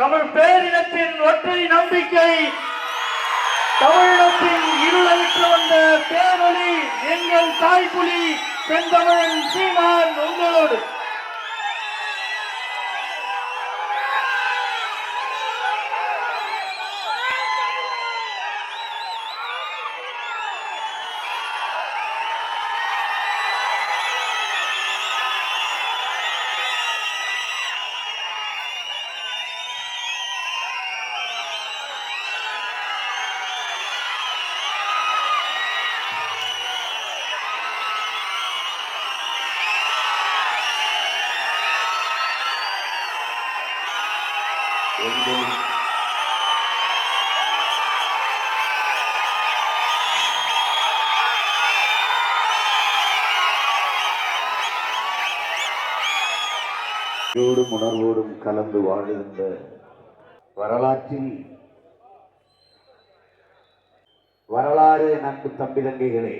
தமிழ் பேரினத்தின் ஒற்றை நம்பிக்கை, தமிழினத்தின் இருளவிட்டு வந்த பேரொளி, எங்கள் தாய்ப்புலி செந்தமிழன் சீமான் உங்களோடு. ோடும் உணர்வோடும் கலந்து வாழ்கின்ற வரலாற்றில் வரலாறு நட்பு தம்பி தங்கைகளே,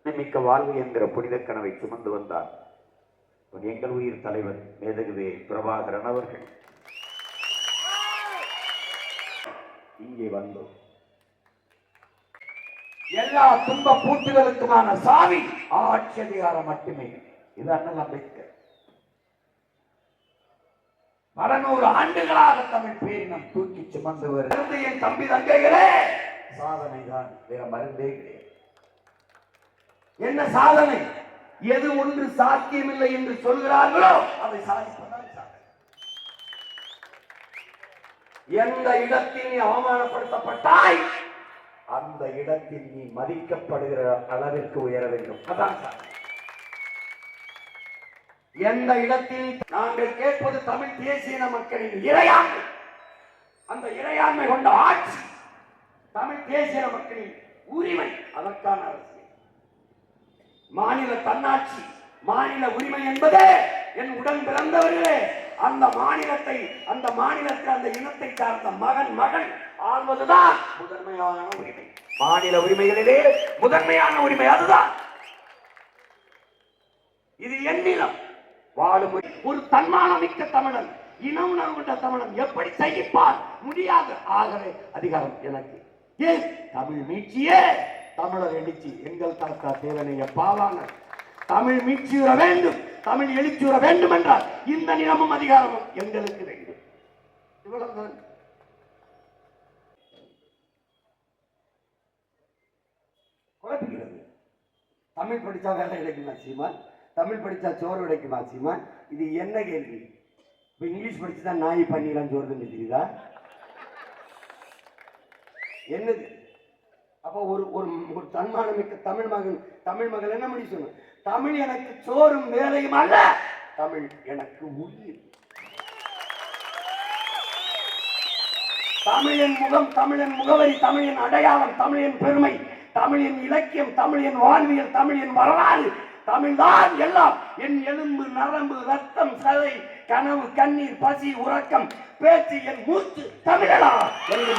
மிக்க வாழ்வு என்கிற புனித கனவை சுமந்து வந்தார் எங்கள் உயிர் தலைவர் மேதகுவே பிரபாகரன் அவர்கள். இங்கே வந்தோம். எல்லா துன்ப பூட்டுகளுக்குமான சாவி ஆட்சி அதிகாரம் மட்டுமே. இது அண்ணல் அம்பேத்கர் 100 ஆண்டுகளாக தமிழ் பேரினம் தூக்கி சுமந்து வருகிறது. என் தம்பி தங்கைகளே, சாதனை தான், வேற மருந்தே கிடையாது. என்ன சாதனை? எது ஒன்று சாத்தியமில்லை என்று சொல்கிறார்களோ அதை சாதிப்பதால் சாதனை. எந்த இடத்தில் நீ அவமானப்படுத்தப்பட்டாய் அந்த இடத்தில் நீ மதிக்கப்படுகிற அளவிற்கு உயர வேண்டும். அதான் சாதனை. எந்த இடத்தில் நாங்கள் கேட்பது தமிழ் தேசிய மக்களின் இறையாண்மை, அந்த இறையாண்மை கொண்ட ஆட்சி, தமிழ் தேசிய மக்களின் உரிமை, அதற்கான அரசியல், மாநில தன்னாட்சி, மாநில உரிமை என்பதே என் உடன் பிறந்தவர்களே அந்த மாநிலத்தை, அந்த மாநிலத்தில் அந்த இனத்தை சார்ந்த மகன் மகள் ஆள்வதுதான் முதன்மையான உரிமை. மாநில உரிமைகளிலே முதன்மையான உரிமை அதுதான். இது என் நிலம். வாழும் ஒரு தன்மானமிக்க தமிழன், இன உணர்வு கொண்ட தமிழன் எப்படி சகிப்பார்? முடியாது. ஆகவே அதிகாரம் எனக்கு. ஏன் தமிழ் மீட்சியே தமிழர் எழுச்சி. எங்கள் தாத்தா தேவனைய பாவாங்க தமிழ் மீட்சியுற வேண்டும், தமிழ் எழுச்சியுற வேண்டும் என்றால் இந்த நிலமும் அதிகாரமும் எங்களுக்கு வேண்டும். இவ்வளவுதான். குழப்புகிறது. தமிழ் படிச்சா வேலை கிடைக்குமா சீமான்? தமிழ் படிச்சா சோறு கிடைக்குமா சீமான்? இது என்ன கேள்வி? இப்ப இங்கிலீஷ் படிச்சுதான் நாய் பண்ணிடலாம் சோறு தெரியுதா? என்னது? அப்போ ஒரு ஒரு தன்மானமிக்க தமிழ் மகள் என்ன பண்ணி சொன்ன? தமிழ் எனக்கு சோறும் வேலையும் அல்ல, தமிழ் எனக்கு உயிர். தமிழின் முகம், தமிழின் முகவரி, தமிழின் அடையாளம், தமிழின் பெருமை, தமிழின் இலக்கியம், தமிழின் வாழ்வியல், தமிழின் வரலாறு, தமிழ்தான் எல்லாம். என் எலும்பு, நரம்பு, ரத்தம், சதை, கனவு, கண்ணீர், பசி, உறக்கம், பேச்சு, என் மூச்சு தமிழடா என்று